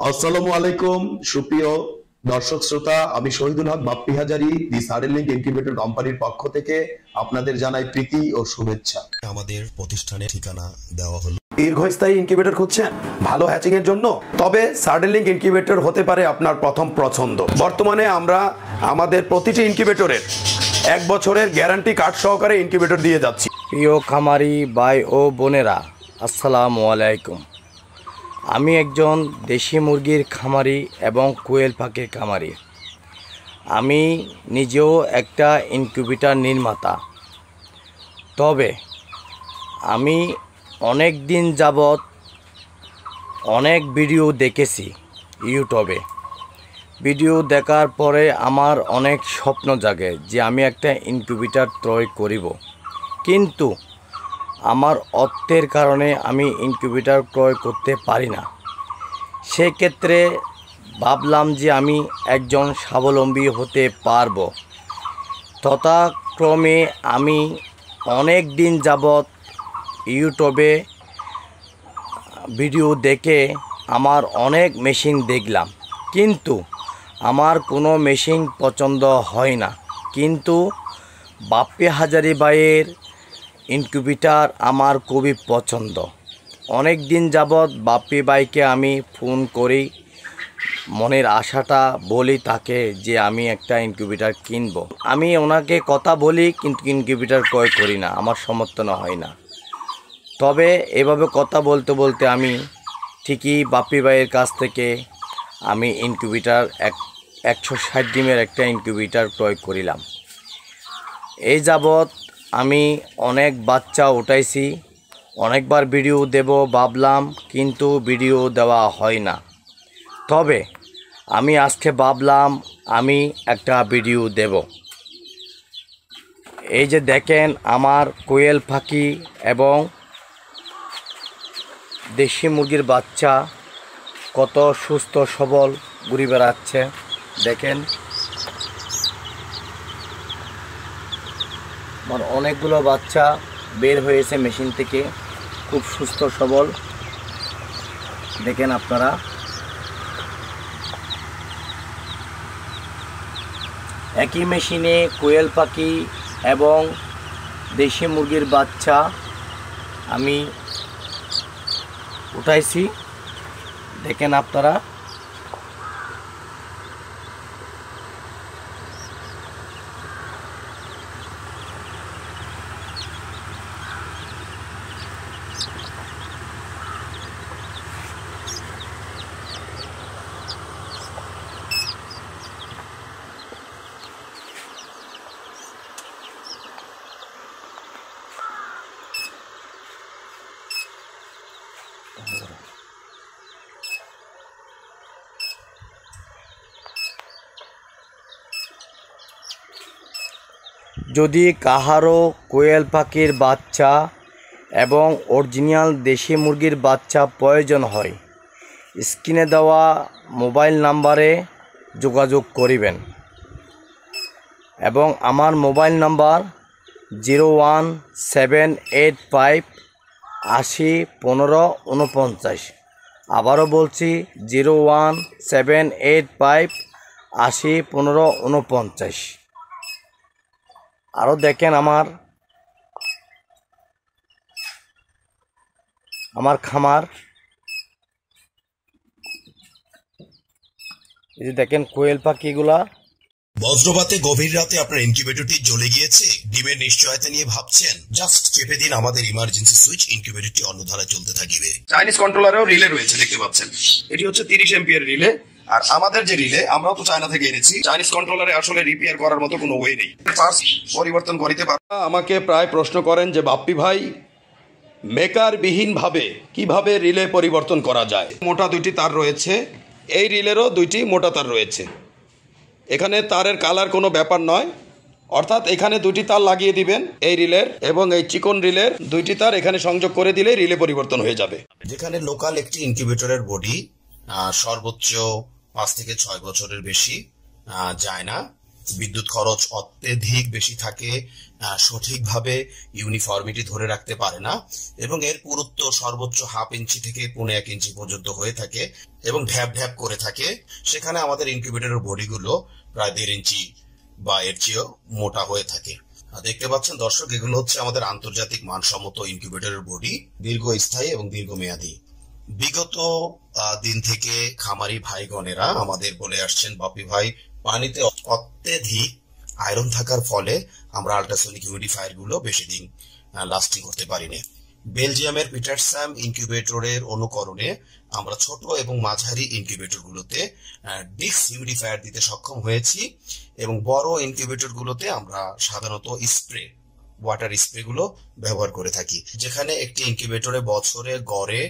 আসসালামু আলাইকুম সুপ্রিয় দর্শক শ্রোতা, আমি শহীদুল হক বাপ্পি হাজারি দি সাডেনলিংক ইনকিউবেটর কোম্পানির পক্ষ থেকে আপনাদের জানাই প্রীতি ও শুভেচ্ছা। আমাদের প্রতিষ্ঠানের ঠিকানা দেওয়া হলো। দীর্ঘস্থায়ী ইনকিউবেটর খুঁজছেন ভালো হ্যাচিং এর জন্য? তবে সাডেনলিংক ইনকিউবেটর হতে পারে আপনার প্রথম পছন্দ। বর্তমানে আমরা আমাদের প্রতিটি ইনকিউবেটরের 1 বছরের গ্যারান্টি কার্ড সহকারে ইনকিউবেটর দিয়ে যাচ্ছি। প্রিয় খামারি ভাই ও বোনেরা, আসসালামু আলাইকুম। আমি একজন দেশি মুরগির খামারি এবং কোয়েল পাখির খামারি। আমি নিজেও একটা ইনকিউবেটর নির্মাতা। তবে আমি অনেক দিন যাবৎ অনেক ভিডিও দেখেছি ইউটিউবে। ভিডিও দেখার পরে আমার অনেক স্বপ্ন জাগে যে আমি একটা ইনকিউবেটর ক্রয় করিব, কিন্তু আমার অর্থের কারণে আমি ইনকিউবেটর ক্রয় করতে পারি না। সেক্ষেত্রে ভাবলাম যে আমি একজন স্বাবলম্বী হতে পারবো। তথাক্রমে আমি অনেক দিন যাবৎ ইউটিউবে ভিডিও দেখে আমার অনেক মেশিন দেখলাম, কিন্তু আমার কোনো মেশিন পছন্দ হয় না। কিন্তু বাপ্পি হাজারি ভাইয়ের ইনকিউবেটর আমার খুবই পছন্দ। অনেক দিন যাবৎ বাপ্পি ভাইকে আমি ফোন করি, মনের আশাটা বলি তাকে যে আমি একটা ইনকিউবেটর কিনব। আমি ওনাকে কথা বলি, কিন্তু ইনকিউবেটর ক্রয় করি না, আমার সমর্থন হয় না। তবে এভাবে কথা বলতে বলতে আমি ঠিকই বাপ্পি ভাইয়ের কাছ থেকে আমি ইনকিউবেটর 160 ডিমের একটা ইনকিউবেটর ক্রয় করিলাম। এই যাবৎ আমি অনেক বাচ্চা উঠাইছি, অনেকবার ভিডিও দেব ভাবলাম, কিন্তু ভিডিও দেওয়া হয় না। তবে আমি আজকে ভাবলাম আমি একটা ভিডিও দেব। এই যে দেখেন আমার কোয়েল পাখি এবং দেশি মুরগির বাচ্চা কত সুস্থ সবল ঘুরে বেড়াচ্ছে। দেখেন আমার অনেকগুলো বাচ্চা বের হয়েছে মেশিন থেকে, খুব সুস্থ সবল। দেখেন আপনারা, একই মেশিনে কোয়েল পাখি এবং দেশি মুরগির বাচ্চা আমি উঠাইছি। দেখেন আপনারা, যদি কাহারও কোয়েল পাখির বাচ্চা এবং অরিজিনাল দেশি মুরগির বাচ্চা প্রয়োজন হয়, স্ক্রিনে দেওয়া মোবাইল নাম্বারে যোগাযোগ করিবেন। এবং আমার মোবাইল নাম্বার 01785 80 15 49। আবারও বলছি 01785 80 15 49। আরও দেখেন আমার খামার, এই যে দেখেন কোয়েল পাখিগুলা। বজ্রপাতে গভীর রাতে আপনার ইনকিউবেটরটি জ্বলে গিয়েছে, ডিমের নিশ্চয়তা নিয়ে ভাবছেন? জাস্ট চেপে দিন আমাদের ইমার্জেন্সি সুইচ, ইনকিউবেটরটি অন্য ধারায় চলতে থাকবে। চাইনিজ কন্ট্রোলারেও রিলে রয়েছে, দেখতে পাচ্ছেন। এটি হচ্ছে 30 এম্পিয়ার রিলে। আর আমাদের যে রিলে আমরাও তো চায়না থেকে এনেছি। চাইনিজ কন্ট্রোলারে আসলে রিপেয়ার করার মতো কোনো ওয়ে নেই, পার্টস পরিবর্তন করিতে পারে। আমাকে প্রায় প্রশ্ন করেন যে বাপ্পি ভাই, মেকার বিহীন ভাবে কিভাবে রিলে পরিবর্তন করা যায়। মোটা 2টি তার রয়েছে, এই রিলেরও 2টি মোটা তার রয়েছে। এখানে তারের কালার কোনো ব্যাপার নয়, অর্থাৎ এখানে 2টি তার লাগিয়ে দিবেন এই রিলের, এবং এই চিকন রিলের 2টি তার এখানে সংযোগ করে দিলে রিলে পরিবর্তন হয়ে যাবে। যেখানে লোকাল একটি ইনকিউবেটরের বডি সর্বোচ্চ 5 থেকে 6 বছরের বেশি যায় না, বিদ্যুৎ খরচ অত্যধিক বেশি থাকে, সঠিকভাবে ইউনিফর্মিটি ধরে রাখতে পারে না এবং এর পুরুত্ব সর্বোচ্চ 1/2 ইঞ্চি থেকে 1.5 ইঞ্চি পর্যন্ত হয়ে থাকে এবং ঢ্যাপ ঢ্যাপ করে থাকে। সেখানে আমাদের ইনকিউবেটরের বডিগুলো প্রায় 1.5 ইঞ্চি বা এর চেয়েও মোটা হয়ে থাকে। দেখতে পাচ্ছেন দর্শক, এগুলো হচ্ছে আমাদের আন্তর্জাতিক মানসম্মত ইনকিউবেটরের বডি, দীর্ঘস্থায়ী এবং দীর্ঘমেয়াদী। বিগত দিন থেকে খামারি ভাইগণেরা আমাদের বলে আসছেন, বাপি ভাই পানিতে অত্যধিক আয়রন থাকার ফলে আমরা আল্ট্রাসনিক হিউমিডিফায়ার গুলো বেশি দিন লাস্টিং করতে পারিনি। বেলজিয়ামের পিটারস্যাম ইনকিউবেটরের অনুকরণে আমরা ছোট এবং মাঝারি ইনকিউবেটর গুলোতে ডিক্স হিউমিডিফায়ার দিতে সক্ষম হয়েছি এবং বড় ইনকিউবেটর গুলোতে আমরা সাধারণত স্প্রে ওয়াটার স্প্রে গুলো ব্যবহার করে থাকি। যেখানে একটি ইনকিউবেটরে বছরে গড়ে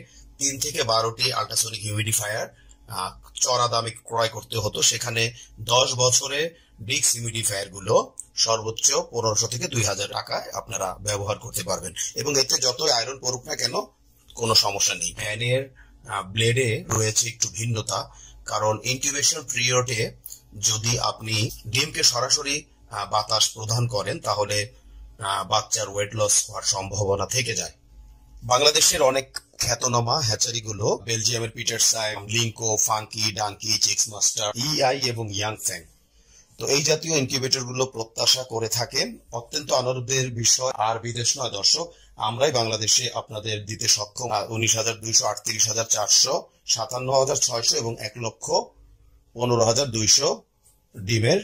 3 থেকে 12টি আল্ট্রাসনিক হিউমিডিফায়ার চড়া দামে ক্রয় করতে হতো, সেখানে 10 বছরে ডিক্স হিউমিডিফায়ার গুলো সর্বোচ্চ 1500 থেকে 2000 টাকায় আপনারা ব্যবহার করতে পারবেন এবং এতে যতই আয়রন পড়ুক না কেন কোনো সমস্যা নেই। ফ্যানের ব্লেডে রয়েছে একটু ভিন্নতা, কারণ ইনকিউবেশন পিরিয়ডে যদি আপনি ডিমকে সরাসরি বাতাস প্রদান করেন তাহলে বাচ্চার ওয়েট লস হওয়ার সম্ভাবনা থেকে যায়। বাংলাদেশের অনেক খ্যাতনামা হ্যাচারিগুলো বেলজিয়ামের পিটারস্যাম, লিঙ্কো, ফাঙ্কি, ডাঙ্কি, চিক্স মাস্টার, ইআই এবং ইয়াংফ্যাং, তো এই জাতীয় ইনকিউবেটর গুলো প্রত্যাশা করে থাকেন। অত্যন্ত আনন্দের বিষয় আর বিদেশ নয় দর্শক, আমরাই বাংলাদেশে আপনাদের দিতে সক্ষম 19,200, 38,400, 57,600 এবং 1,15,200 ডিমের